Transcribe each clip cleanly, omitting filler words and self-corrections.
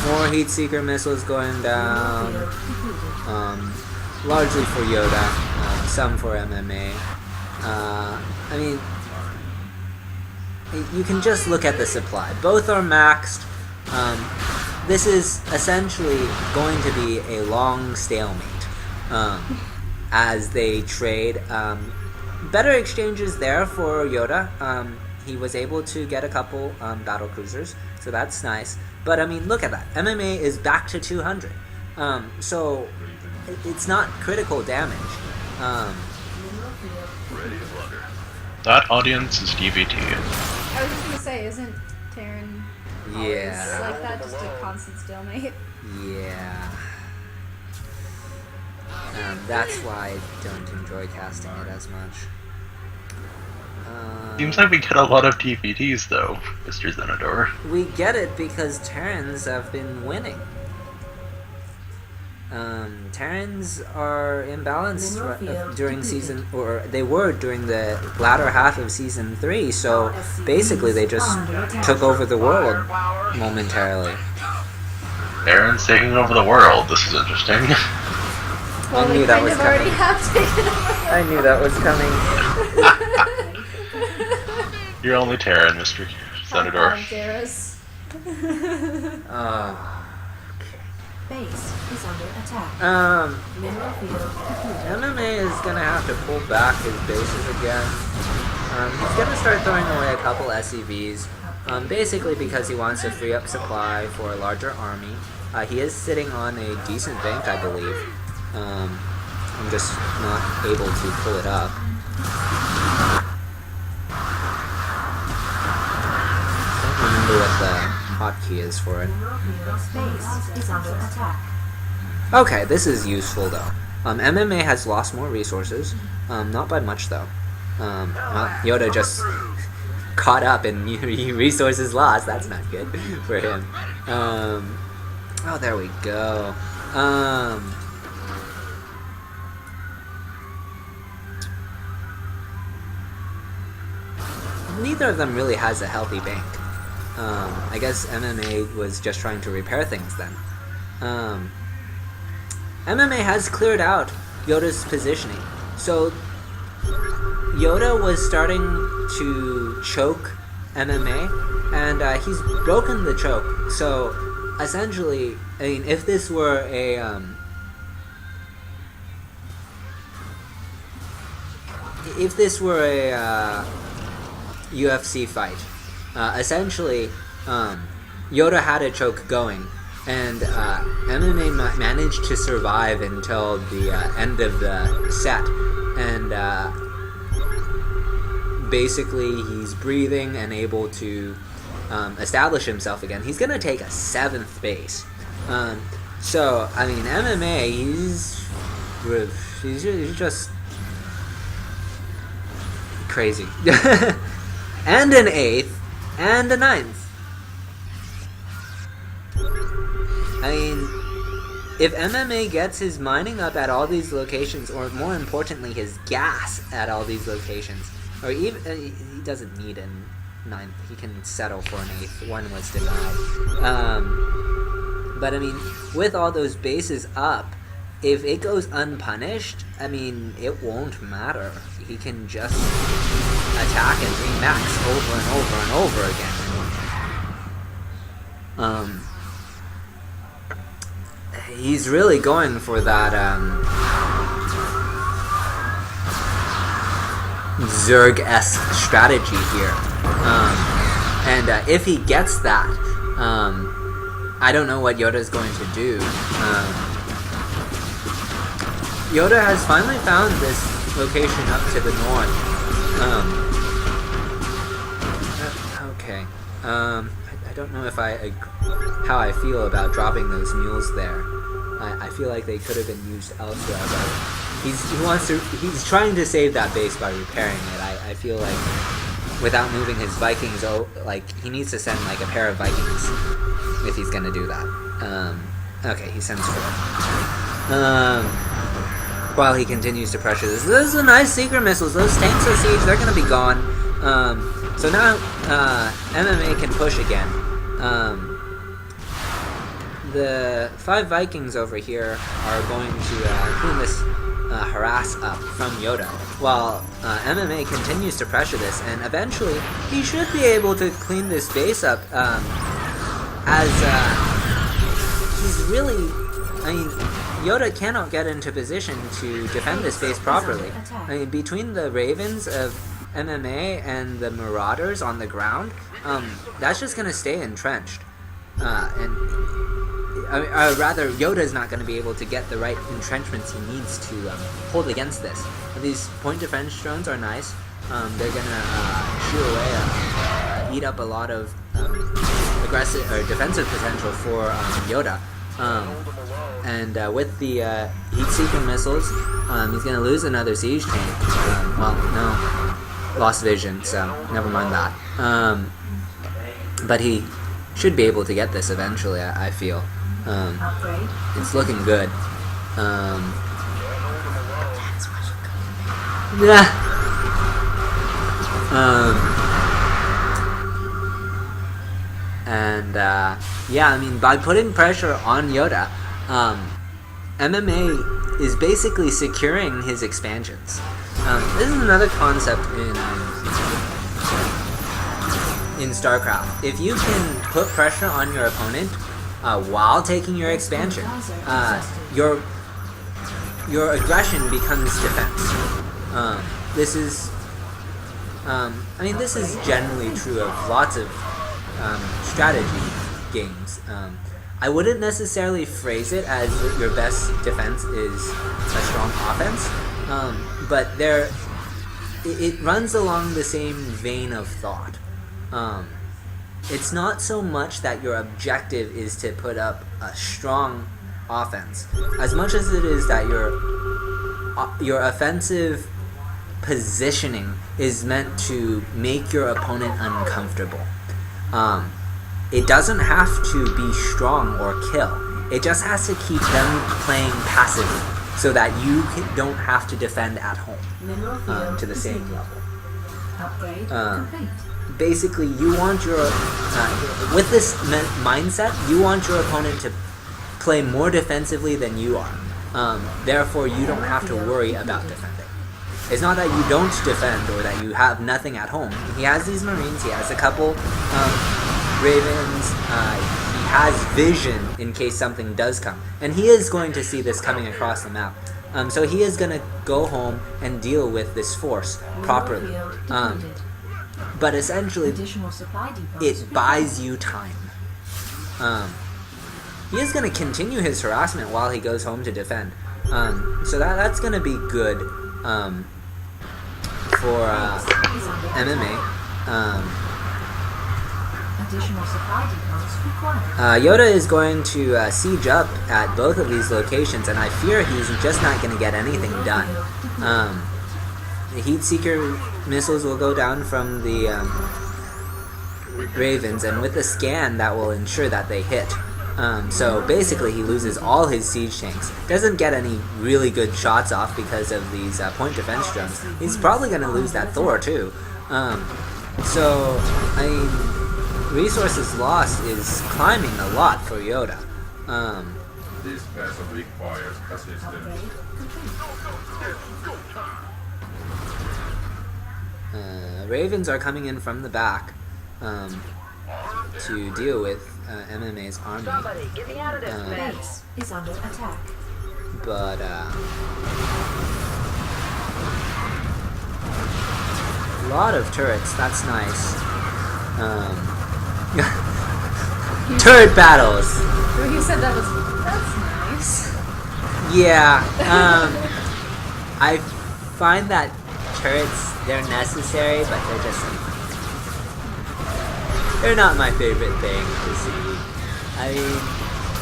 More Heat Seeker missiles going down. Largely for Yoda, some for MMA. I mean, you can just look at the supply. Both are maxed. This is essentially going to be a long stalemate as they trade. Better exchanges there for Yoda. He was able to get a couple battle cruisers, so that's nice. But I mean, look at that. MMA is back to 200. So it's not critical damage. That audience is DVT. I was just gonna say, isn't Terran always like that, just a constant stalemate? Yeah. That's why I don't enjoy casting it as much. Seems like we get a lot of DVTs though, Mr. Zenador. We get it because Terrans have been winning. Terrans are imbalanced during season, or they were during the latter half of season 3. So basically, they just took over the world momentarily. Terrans taking over the world. This is interesting. Well, I knew that was already coming. have taken over. I knew that was coming. You're only Terran, Mr. Zenador. Base is under attack. MMA is gonna have to pull back his bases again. He's gonna start throwing away a couple SCVs, basically because he wants to free up supply for a larger army. He is sitting on a decent bank, I believe. I'm just not able to pull it up. Don't remember what the hotkey is for it. Base is under attack. Okay, this is useful though. MMA has lost more resources, not by much though. Yoda just caught up in resources lost. That's not good for him. Oh, there we go. Neither of them really has a healthy bank. I guess MMA was just trying to repair things then. MMA has cleared out Yoda's positioning. So Yoda was starting to choke MMA, and he's broken the choke. So essentially, I mean, if this were a UFC fight, essentially, Yoda had a choke going, and MMA managed to survive until the end of the set, and basically he's breathing and able to establish himself again. He's gonna take a 7th base. So I mean, MMA, he's just crazy. And an 8th, and a 9th. I mean, if MMA gets his mining up at all these locations, or more importantly, his gas at all these locations, or even, he doesn't need a 9th, he can settle for an 8th, one was denied. But I mean, with all those bases up, if it goes unpunished, I mean, it won't matter. He can just attack and remax over and over and over again. He's really going for that Zerg-esque strategy here. And if he gets that, I don't know what Yoda's going to do. Yoda has finally found this location up to the north. Okay. I don't know if how I feel about dropping those mules there. I feel like they could have been used elsewhere, but he's trying to save that base by repairing it. I feel like without moving his Vikings, he needs to send like a pair of Vikings if he's gonna do that. Okay, he sends 4. While he continues to pressure this. Those are nice secret missiles. Those tanks of siege, they're gonna be gone. So now MMA can push again. the 5 Vikings over here are going to clean this harass up from Yoda, while MMA continues to pressure this, and eventually he should be able to clean this base up, as he's really... I mean, Yoda cannot get into position to defend this base properly. I mean, between the Ravens of MMA and the Marauders on the ground, that's just going to stay entrenched. Rather, Yoda's not going to be able to get the right entrenchments he needs to hold against this. These point defense drones are nice. They're going to shoot away, eat up a lot of aggressive or defensive potential for Yoda. And with the heat-seeking missiles, he's going to lose another siege tank. Well, no, lost vision, so never mind that. But he should be able to get this eventually, I feel. It's looking good. Yeah. Yeah, I mean, by putting pressure on Yoda, MMA is basically securing his expansions. This is another concept in StarCraft. If you can put pressure on your opponent while taking your expansion, your aggression becomes defense. This is generally true of lots of strategy games. I wouldn't necessarily phrase it as your best defense is a strong offense, but it runs along the same vein of thought. It's not so much that your objective is to put up a strong offense, as much as it is that your offensive positioning is meant to make your opponent uncomfortable. It doesn't have to be strong or kill. It just has to keep them playing passively so that you don't have to defend at home to the same level. Basically, you want your... with this mindset, you want your opponent to play more defensively than you are. Therefore, you don't have to worry about defending. It's not that you don't defend or that you have nothing at home. He has these Marines, he has a couple Ravens, he has vision in case something does come. And he is going to see this coming across the map. So he is going to go home and deal with this force properly. But essentially, it buys you time. He is going to continue his harassment while he goes home to defend. So that's going to be good for MMA. Yoda is going to siege up at both of these locations, and I fear he's just not going to get anything done. The Heat Seeker missiles will go down from the Ravens, and with a scan that will ensure that they hit. So basically he loses all his siege tanks. Doesn't get any really good shots off because of these point defense drones. He's probably going to lose that Thor too. So, I mean, resources lost is climbing a lot for Yoda. This vessel requires assistance. Ravens are coming in from the back to deal with MMA's army. Somebody, get me out of this base is under attack. But a lot of turrets. That's nice. Turret battles. You said that's nice. Yeah. I find that turrets, they're necessary, but they're not my favorite thing to see. I mean,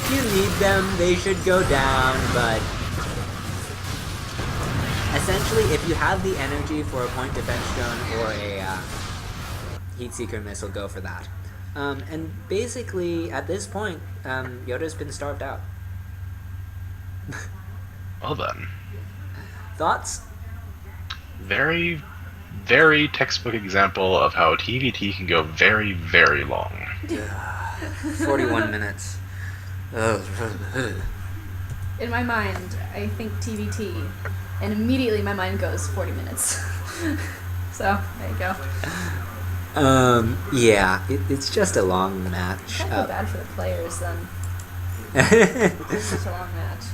if you need them, they should go down, but essentially, if you have the energy for a point defense drone or a heat seeker missile, go for that. And basically, at this point, Yoda's been starved out. Well then. Thoughts? Very, very textbook example of how TVT can go very, very long. 41 minutes. In my mind, I think TBT, and immediately my mind goes 40 minutes. So, there you go. Yeah, it's just a long match. I feel bad for the players then. It's such a long match.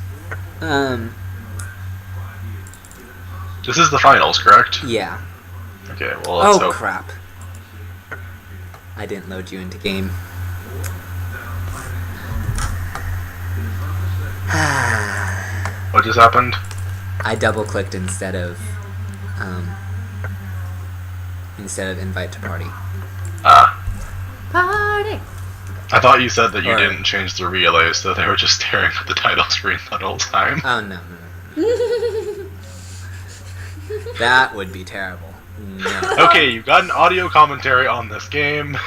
This is the finals, correct? Yeah. Okay, well, let's hope. Crap. I didn't load you into game. What just happened? I double-clicked instead of invite to party. Party! I thought you said that you Or- didn't change the relay, so they were just staring at the title screen that whole time. Oh, no. That would be terrible. No. Okay, you've got an audio commentary on this game.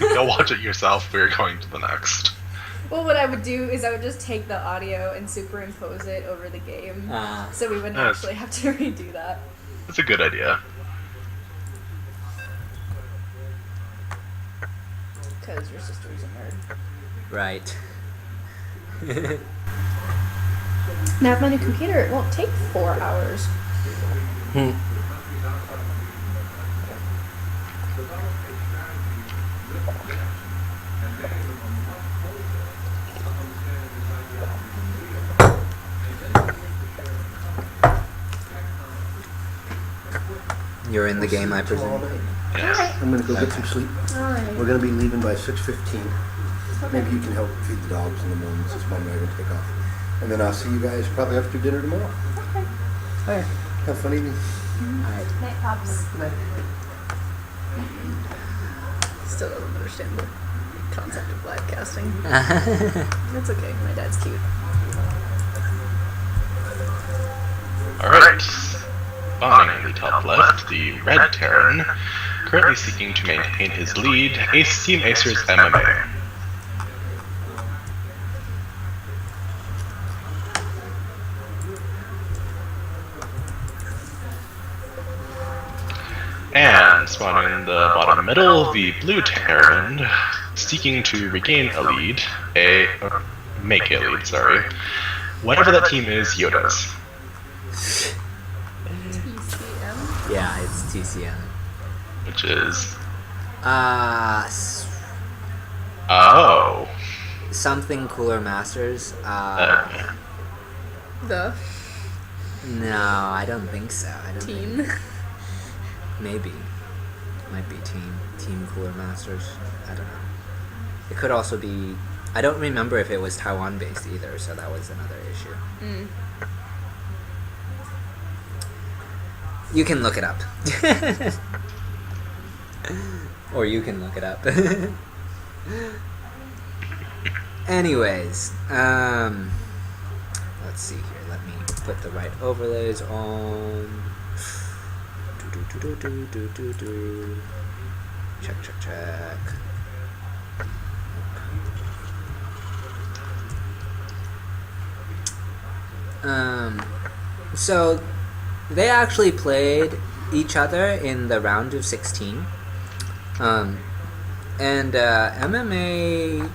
Go watch it yourself. We're going to the next. Well, what I would do is I would just take the audio and superimpose it over the game, so we wouldn't Yes. actually have to redo that. That's a good idea. Because your sister's a nerd. Right. Now, with my new computer, it won't take 4 hours. You're in the game, I presume. Yes. I'm gonna go get some sleep. Alright. We're gonna be leaving by 6:15. Maybe you can help feed the dogs in the morning since Mom and I are gonna take off. And then I'll see you guys probably after dinner tomorrow. Okay. Have fun evening. Alright. Night, Pops. Still doesn't understand the concept of live casting. That's okay. My dad's cute. Alright. Spawning in the top left, the Red Terran, currently seeking to maintain his lead, Team Acer's MMA. And spawning in the bottom middle, the Blue Terran, seeking to regain a lead, make a lead, sorry. Whatever that team is, Yoda's. TCM? Yeah, it's TCM. Which is... Oh. Something Cooler Masters. The No, I don't think so. I don't team? Think, maybe. Might be Team Cooler Masters. I don't know. It could also be... I don't remember if it was Taiwan-based either, so that was another issue. Mm. You can look it up. Or you can look it up. Anyways, let's see here. Let me put the right overlays on. Check. So they actually played each other in the round of 16. And MMA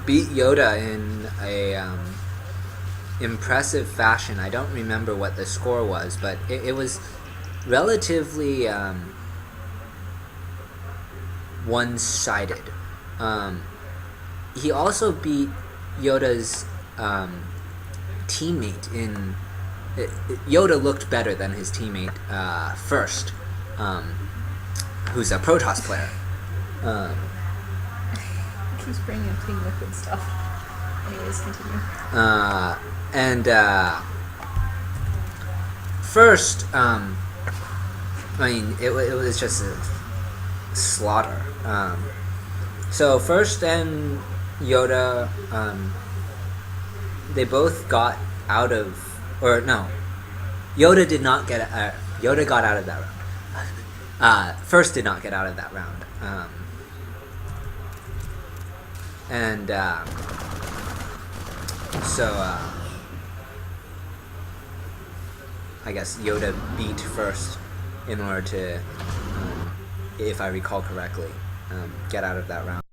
beat Yoda in a impressive fashion. I don't remember what the score was, but it was relatively one-sided. He also beat Yoda's teammate in... Yoda looked better than his teammate first, who's a Protoss player. Keeps bringing up Team Liquid stuff. Anyways, continue. First, I mean, it was just a slaughter. So first and Yoda, they both got out of... Or, no. Yoda did not get... Yoda got out of that round. First did not get out of that round. So, I guess Yoda beat first in order to, if I recall correctly, get out of that round.